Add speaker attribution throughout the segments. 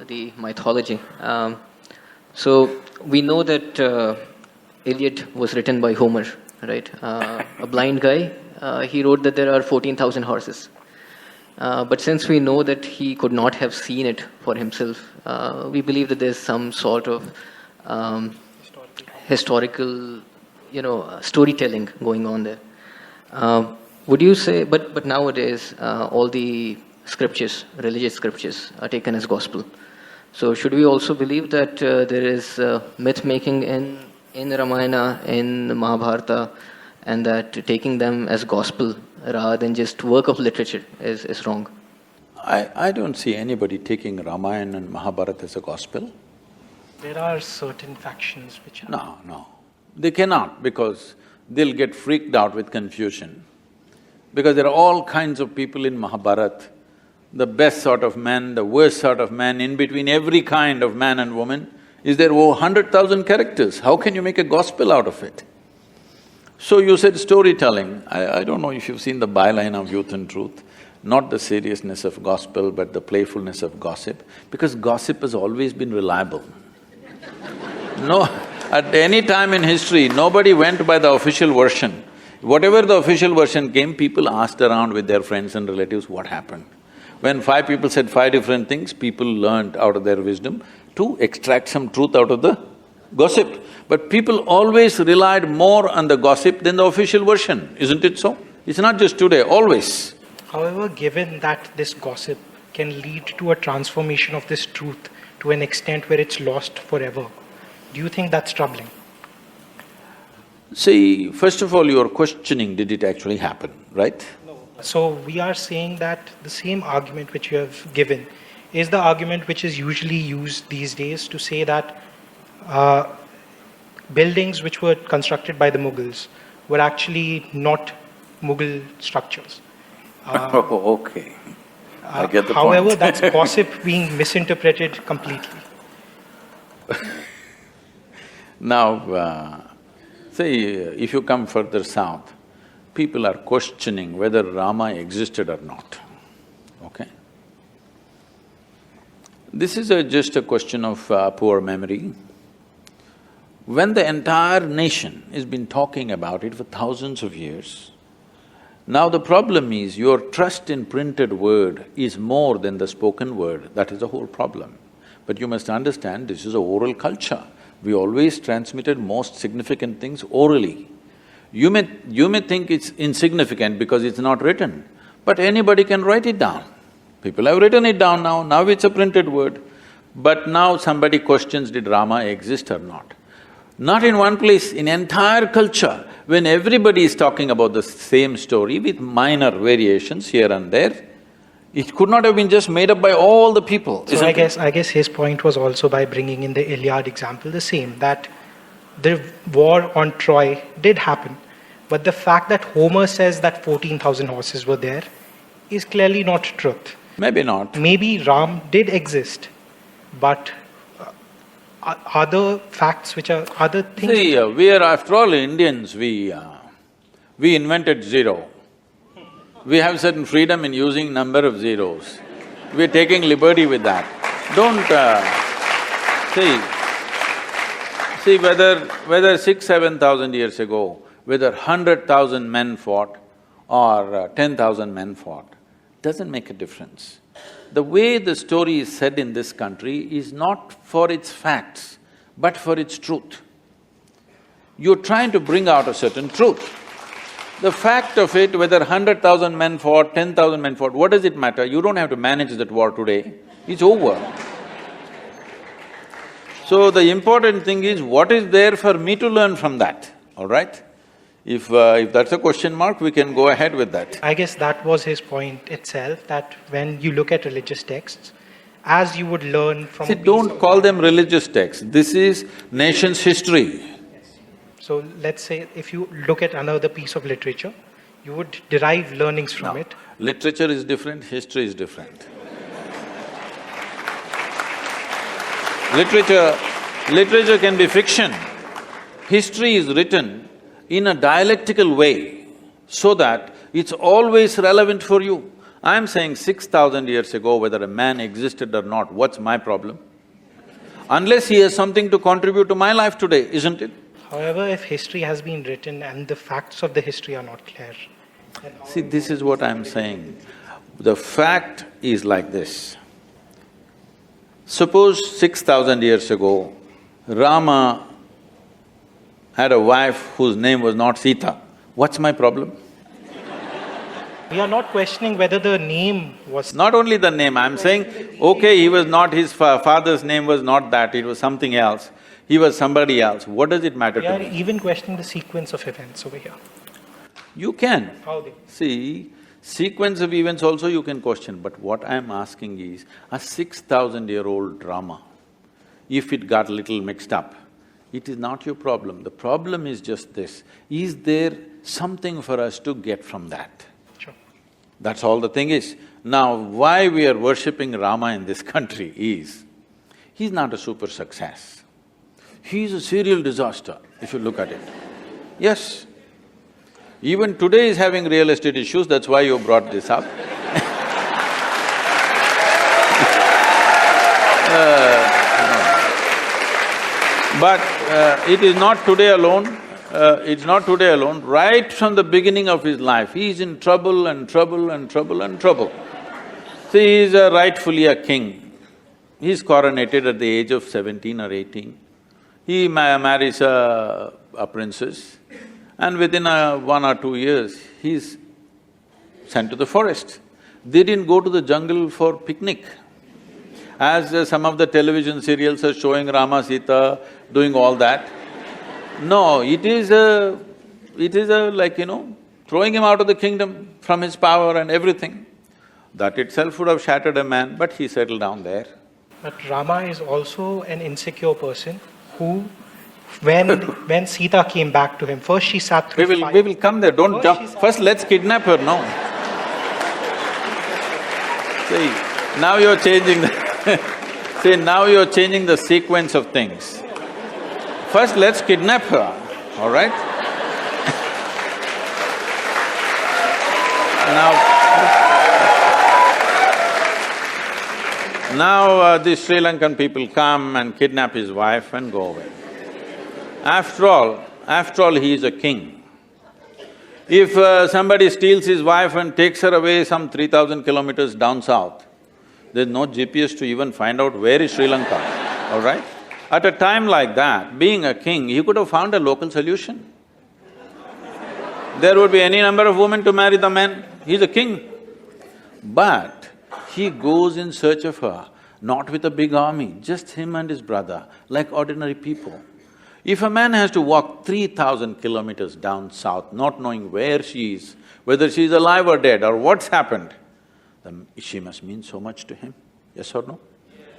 Speaker 1: the mythology. So we know that Iliad was written by Homer, right? A blind guy. He wrote that there are 14,000 horses. But since we know that he could not have seen it for himself, we believe that there's some sort of historical, storytelling going on there. Would you say? But nowadays, all the scriptures, religious scriptures, are taken as gospel. So should we also believe that there is myth making in Ramayana, in Mahabharata, and that taking them as gospel rather than just work of literature is wrong?
Speaker 2: I don't see anybody taking Ramayana and Mahabharata as a gospel.
Speaker 3: There are certain factions which are…
Speaker 2: No. They cannot, because they'll get freaked out with confusion. Because there are all kinds of people in Mahabharata, the best sort of man, the worst sort of man, in between every kind of man and woman. Is there over 100,000 characters? How can you make a gospel out of it? So you said storytelling. I don't know if you've seen the byline of Youth and Truth, not the seriousness of gospel, but the playfulness of gossip, because gossip has always been reliable. No, at any time in history, nobody went by the official version. Whatever the official version came, people asked around with their friends and relatives what happened. When 5 people said 5 different things, people learned out of their wisdom to extract some truth out of the gossip. But people always relied more on the gossip than the official version, isn't it so? It's not just today, always.
Speaker 3: However, given that this gossip can lead to a transformation of this truth to an extent where it's lost forever, do you think that's troubling?
Speaker 2: See, first of all, you're questioning, did it actually happen, right?
Speaker 3: No. So we are saying that the same argument which you have given is the argument which is usually used these days to say that buildings which were constructed by the Mughals were actually not Mughal structures.
Speaker 2: Okay. I get the
Speaker 3: however,
Speaker 2: point.
Speaker 3: that's gossip being misinterpreted completely.
Speaker 2: Now, see, if you come further south, people are questioning whether Rama existed or not, okay? This is just a question of poor memory. When the entire nation has been talking about it for thousands of years, now the problem is your trust in printed word is more than the spoken word, that is the whole problem. But you must understand, this is a oral culture. We always transmitted most significant things orally. You may think it's insignificant because it's not written, but anybody can write it down. People have written it down now it's a printed word. But now somebody questions, did Rama exist or not? Not in one place, in entire culture, when everybody is talking about the same story with minor variations here and there, it could not have been just made up by all the people.
Speaker 3: So I guess his point was also by bringing in the Iliad example the same, that the war on Troy did happen, but the fact that Homer says that 14,000 horses were there is clearly not truth.
Speaker 2: Maybe not.
Speaker 3: Maybe Ram did exist, but other facts which are… other things…
Speaker 2: See, we are after all Indians, we invented zero. We have certain freedom in using number of zeros. We're taking liberty with that. Don't… see, whether 6,000–7,000 years ago, whether 100,000 men fought or 10,000 men fought, doesn't make a difference. The way the story is said in this country is not for its facts, but for its truth. You're trying to bring out a certain truth. The fact of it, whether 100,000 men fought, 10,000 men fought, what does it matter? You don't have to manage that war today, it's over. So the important thing is, what is there for me to learn from that, all right? If that's a question mark, we can go ahead with that.
Speaker 3: I guess that was his point itself, that when you look at religious texts, as you would learn from…
Speaker 2: See, don't call them religious texts, this is nation's history.
Speaker 3: So let's say if you look at another piece of literature, you would derive learnings from it.
Speaker 2: Literature is different, history is different. Literature can be fiction. History is written in a dialectical way so that it's always relevant for you. I'm saying 6,000 years ago, whether a man existed or not, what's my problem? Unless he has something to contribute to my life today, isn't it?
Speaker 3: However, if history has been written and the facts of the history are not clear, then how
Speaker 2: See, this is what I'm saying. The fact is like this. Suppose 6,000 years ago, Rama had a wife whose name was not Sita. What's my problem?
Speaker 3: we are not questioning whether the name was…
Speaker 2: Not only the name, I'm saying, okay, he was not… his father's name was not that, it was something else. He was somebody else. What does it matter
Speaker 3: We
Speaker 2: to
Speaker 3: are
Speaker 2: me?
Speaker 3: even questioning the sequence of events over here.
Speaker 2: You can.
Speaker 3: How they…
Speaker 2: See, sequence of events also you can question, but what I'm asking is, a 6,000-year-old drama, if it got little mixed up, it is not your problem. The problem is just this, is there something for us to get from that?
Speaker 3: Sure.
Speaker 2: That's all the thing is. Now, why we are worshipping Rama in this country is, he's not a super success. He's a serial disaster, if you look at it. Yes. Even today is having real estate issues, that's why you brought this up. But it is not today alone, it's not today alone. Right from the beginning of his life, he is in trouble and trouble and trouble and trouble. See, he is rightfully a king. He is coronated at the age of 17 or 18. He marries a princess, and within 1 or 2 years, he's sent to the forest. They didn't go to the jungle for picnic. As some of the television serials are showing Rama, Sita doing all that. No, it is like, throwing him out of the kingdom from his power and everything. That itself would have shattered a man, but he settled down there.
Speaker 3: But Rama is also an insecure person who, when Sita came back to him, first she sat through fire.
Speaker 2: We will come there, don't
Speaker 3: First
Speaker 2: jump.
Speaker 3: she sat-
Speaker 2: First let's kidnap her, no. See, now you're changing the… See, now you're changing the sequence of things. First let's kidnap her, all right? Now the Sri Lankan people come and kidnap his wife and go away. After all, he is a king. If somebody steals his wife and takes her away some 3,000 kilometers down south, there's no GPS to even find out where is Sri Lanka, all right? At a time like that, being a king, he could have found a local solution. There would be any number of women to marry the men, he's a king. But he goes in search of her, not with a big army, just him and his brother, like ordinary people. If a man has to walk 3,000 kilometers down south, not knowing where she is, whether she is alive or dead or what's happened, then she must mean so much to him, yes or no?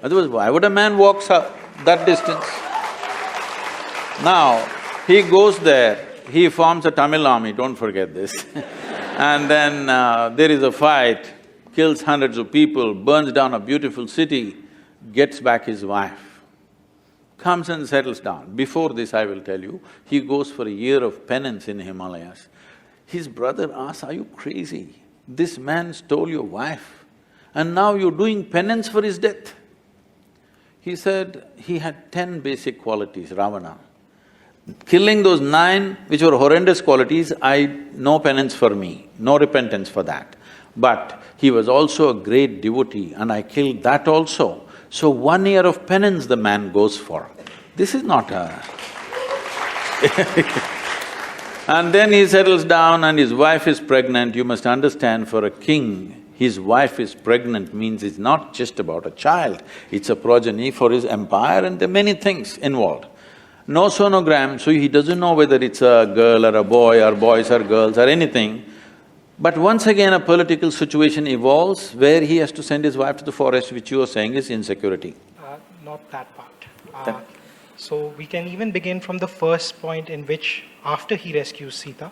Speaker 2: Otherwise, why would a man walk that distance? Now, he goes there, he forms a Tamil army, don't forget this. And then there is a fight, kills hundreds of people, burns down a beautiful city, gets back his wife, comes and settles down. Before this, I will tell you, he goes for a year of penance in Himalayas. His brother asks, are you crazy? This man stole your wife and now you're doing penance for his death. He said he had 10 basic qualities, Ravana. Killing those 9, which were horrendous qualities, no penance for me, no repentance for that. But he was also a great devotee and I killed that also. So 1 year of penance the man goes for. This is not a… And then he settles down and his wife is pregnant. You must understand, for a king, his wife is pregnant means it's not just about a child, it's a progeny for his empire and there are many things involved. No sonogram, so he doesn't know whether it's a girl or a boy or boys or girls or anything. But once again a political situation evolves where he has to send his wife to the forest, which you are saying is insecurity.
Speaker 3: Not that part. So we can even begin from the first point in which, after he rescues Sita,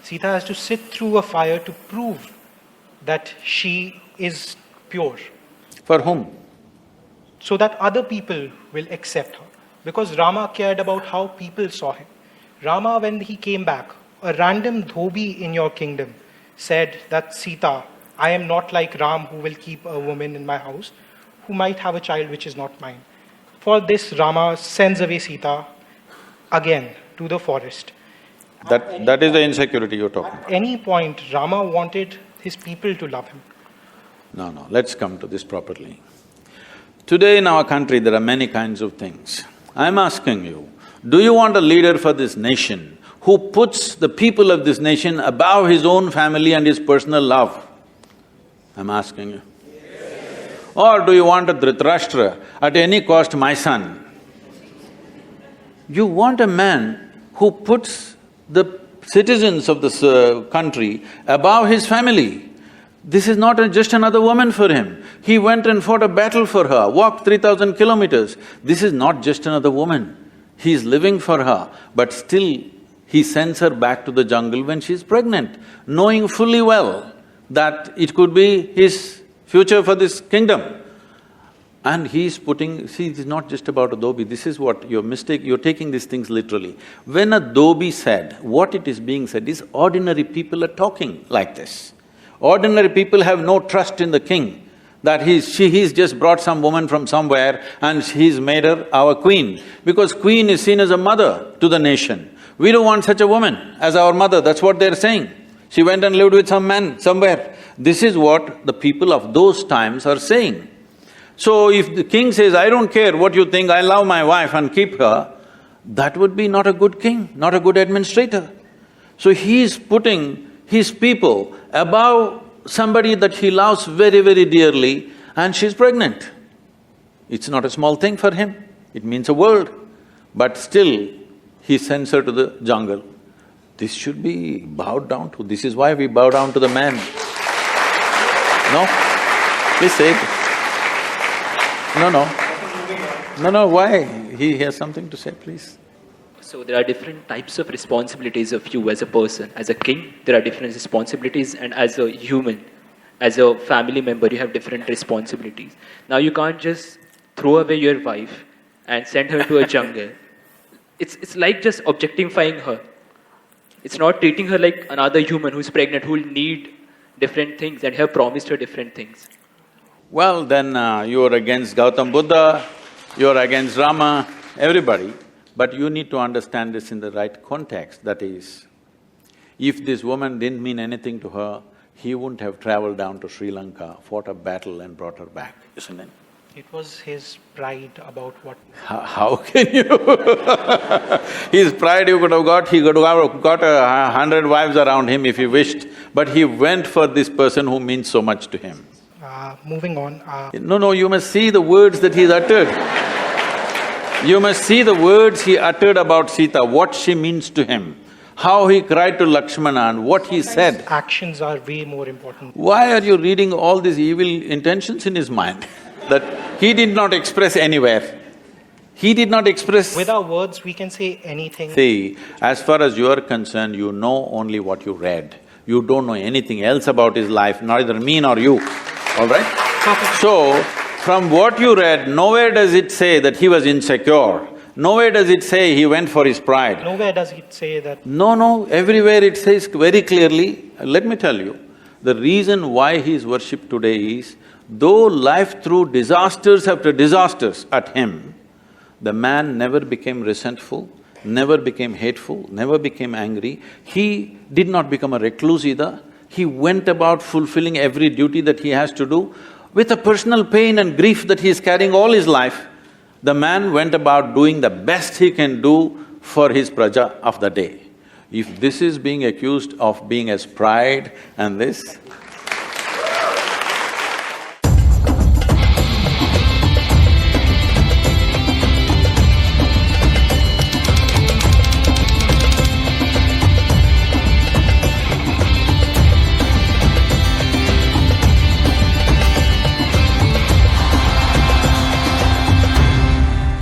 Speaker 3: Sita has to sit through a fire to prove that she is pure,
Speaker 2: For whom?
Speaker 3: so that other people will accept her. Because Rama cared about how people saw him. Rama, when he came back, a random dhobi in your kingdom said that, Sita, I am not like Ram, who will keep a woman in my house, who might have a child which is not mine. For this, Rama sends away Sita again to the forest.
Speaker 2: That is the insecurity you're talking about.
Speaker 3: At any point, Rama wanted his people to love him.
Speaker 2: No, let's come to this properly. Today in our country, there are many kinds of things. I'm asking you, do you want a leader for this nation who puts the people of this nation above his own family and his personal love? I'm asking you. Or do you want a Dhritarashtra, at any cost my son? You want a man who puts the citizens of this country above his family. This is not just another woman for him. He went and fought a battle for her, walked 3,000 kilometers. This is not just another woman. He is living for her, but still he sends her back to the jungle when she is pregnant, knowing fully well that it could be his future for this kingdom. And he's putting… see, it's not just about a dhobi, this is what your mistake… you're taking these things literally. When a dhobi said, what it is being said is ordinary people are talking like this. Ordinary people have no trust in the king, that he's just brought some woman from somewhere and he's made her our queen, because queen is seen as a mother to the nation. We don't want such a woman as our mother, that's what they're saying. She went and lived with some man somewhere. This is what the people of those times are saying. So if the king says, I don't care what you think, I love my wife and keep her, that would be not a good king, not a good administrator. So he's putting his people above somebody that he loves very, very dearly, and she's pregnant. It's not a small thing for him, it means a world. But still, he sends her to the jungle. This should be bowed down to, this is why we bow down to the man. No? Please say it. No, why? He has something to say, please.
Speaker 4: So there are different types of responsibilities of you as a person. As a king, there are different responsibilities, and as a human, as a family member, you have different responsibilities. Now you can't just throw away your wife and send her to a jungle. It's like just objectifying her. It's not treating her like another human who's pregnant, who will need different things and have promised her different things.
Speaker 2: Well, then you're against Gautam Buddha, you're against Rama, everybody. But you need to understand this in the right context, that is, if this woman didn't mean anything to her, he wouldn't have traveled down to Sri Lanka, fought a battle and brought her back, isn't it?
Speaker 3: It was his pride about what…
Speaker 2: How can you His pride he could have got 100 wives around him if he wished, but he went for this person who means so much to him.
Speaker 3: Moving on…
Speaker 2: No, you must see the words that he's uttered. You must see the words he uttered about Sita, what she means to him, how he cried to Lakshmana and what he said.
Speaker 3: Actions are way more important.
Speaker 2: Why are you reading all these evil intentions in his mind that he did not express anywhere? He did not express…
Speaker 3: With our words, we can say anything.
Speaker 2: See, as far as you are concerned, you know only what you read. You don't know anything else about his life, neither me nor you, all right? So, from what you read, nowhere does it say that he was insecure. Nowhere does it say he went for his pride.
Speaker 3: Nowhere does it say that…
Speaker 2: No, everywhere it says very clearly, let me tell you, the reason why he is worshipped today is, though life threw disasters after disasters at him, the man never became resentful, never became hateful, never became angry. He did not become a recluse either. He went about fulfilling every duty that he has to do. With a personal pain and grief that he is carrying all his life, the man went about doing the best he can do for his praja of the day. If this is being accused of being as pride and this,